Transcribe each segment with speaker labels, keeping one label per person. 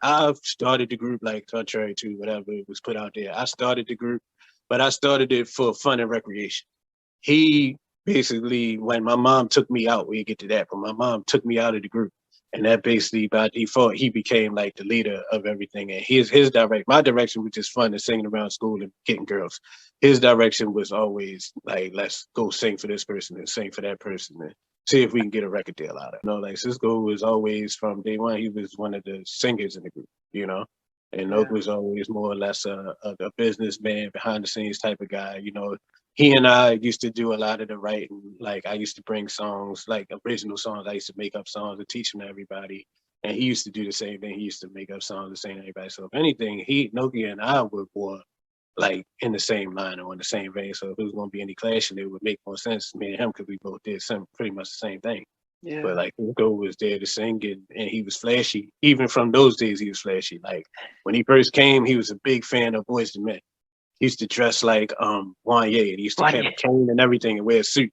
Speaker 1: I started the group, like, contrary to whatever was put out there. I started the group, but I started it for fun and recreation. He basically, when my mom took me out, we get to that, but my mom took me out of the group. And that basically, by default, he became like the leader of everything. And my direction was just fun and singing around school and getting girls. His direction was always like, let's go sing for this person and sing for that person and see if we can get a record deal out of it. You know, like Sisqó was always, from day one, he was one of the singers in the group, you know? And Nokio was always more or less a businessman, behind the scenes type of guy. You know, he and I used to do a lot of the writing. Like, I used to bring songs, like original songs. I used to make up songs and teach them to everybody. And he used to do the same thing. He used to make up songs and sing to everybody. So if anything, Nokio and I were more like in the same line or in the same vein. So if it was going to be any clashing, it would make more sense, me and him, because we both did pretty much the same thing. Yeah. But like, Sisqó was there to sing, and he was flashy. Even from those days, he was flashy. Like, when he first came, he was a big fan of Boyz II Men. He used to dress like Wanye, and he used to have a cane and everything and wear a suit.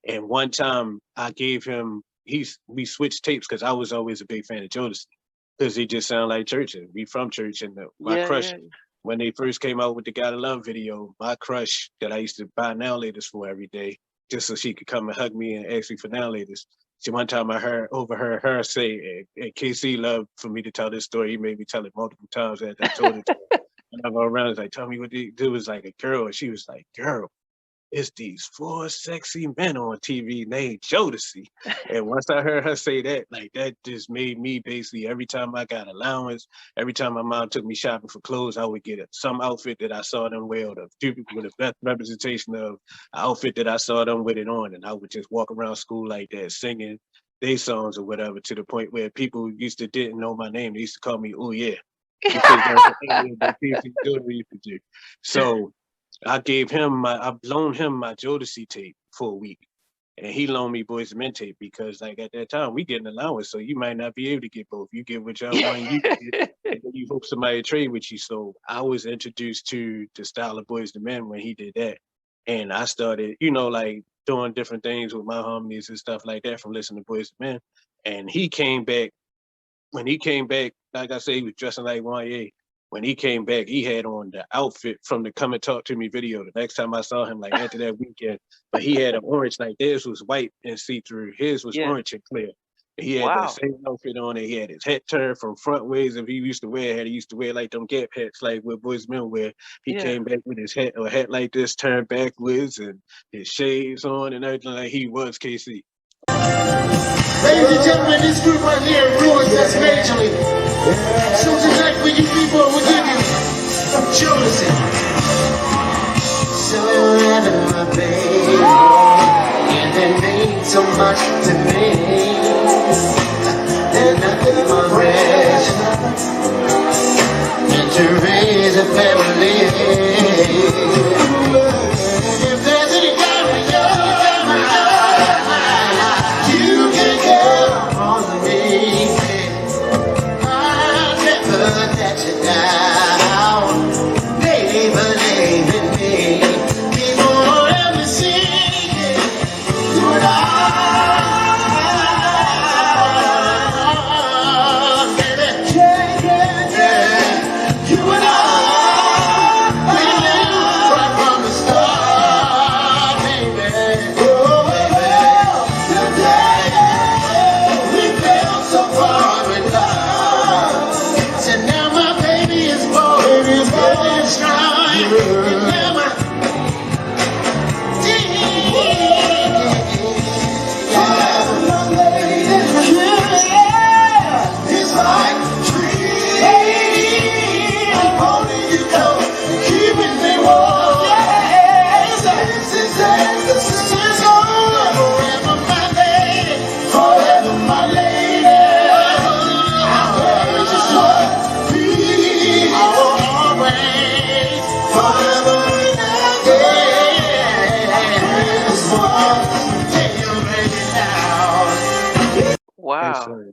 Speaker 1: And one time I gave him, we switched tapes because I was always a big fan of Jodeci, because he just sounded like Church. And we from Church, and my crush, when they first came out with the Gotta Love video, my crush that I used to buy now laters for every day, just so she could come and hug me and ask me for now laters. So one time I overheard her say, and KC loved for me to tell this story. He made me tell it multiple times as I told it to her. And I go around, I was like, tell me what they do. It was like a girl, and she was like, girl, it's these 4 sexy men on TV named Jodeci. And once I heard her say that, like, that just made me basically, every time I got allowance, every time my mom took me shopping for clothes, I would get some outfit that I saw them wear, or with the best representation of an outfit that I saw them with it on. And I would just walk around school like that, singing their songs or whatever, to the point where people didn't know my name. They used to call me, oh yeah. Because that's what we used to do. So I've loaned him my Jodeci tape for a week, and he loaned me Boyz II Men tape, because like at that time we get an allowance, so you might not be able to get both. You get whichever one you get, and then you hope somebody trade with you. So I was introduced to the style of Boyz II Men when he did that, and I started, like doing different things with my harmonies and stuff like that from listening to Boyz II Men. And he came back. When he came back, like I said, he was dressing like Wanye. When he came back, he had on the outfit from the Come and Talk to Me video. The next time I saw him, like after that weekend, but he had an orange, like theirs was white and see-through. His was orange and clear. He had the same outfit on, and he had his hat turned from front ways. If he used to wear like them Gap hats, like what Boyz II Men wear. He came back with his hat, or a hat like this, turned backwards, and his shades on and everything, like he was KC.
Speaker 2: Ladies and gentlemen, this group right here ruins us majorly. So tonight for you people, we'll give you Jodeci. So ever my baby, and they mean so much to me. There's nothing more rich than to raise a family. If there's any guy with you can count on me. I'll never let you down. Baby, believe in me. Keep on ever singing. Do it all.
Speaker 3: Wow.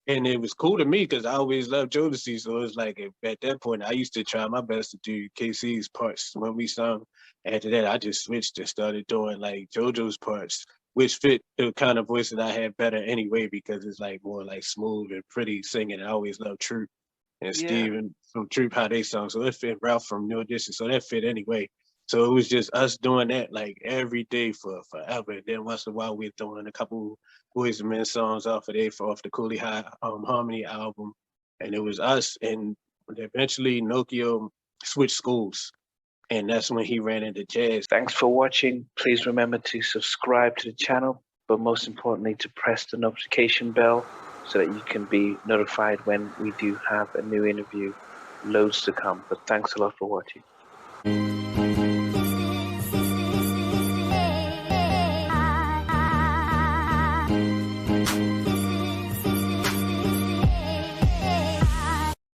Speaker 1: And it was cool to me because I always loved Jodeci. So it was like at that point, I used to try my best to do KC's parts when we sung. After that, I just switched and started doing like JoJo's parts, which fit the kind of voice that I had better anyway because it's like more like smooth and pretty singing. I always loved Troop and Steven from Troop, how they sung. So it fit Ralph from New Edition. So that fit anyway. So it was just us doing that like every day for forever. And then once in a while, we're throwing a couple Boyz II Men songs off of there off the Cooley High Harmony album. And it was us. And eventually Nokio switched schools. And that's when he ran into jazz.
Speaker 3: Thanks for watching. Please remember to subscribe to the channel, but most importantly, to press the notification bell so that you can be notified when we do have a new interview. Loads to come. But thanks a lot for watching.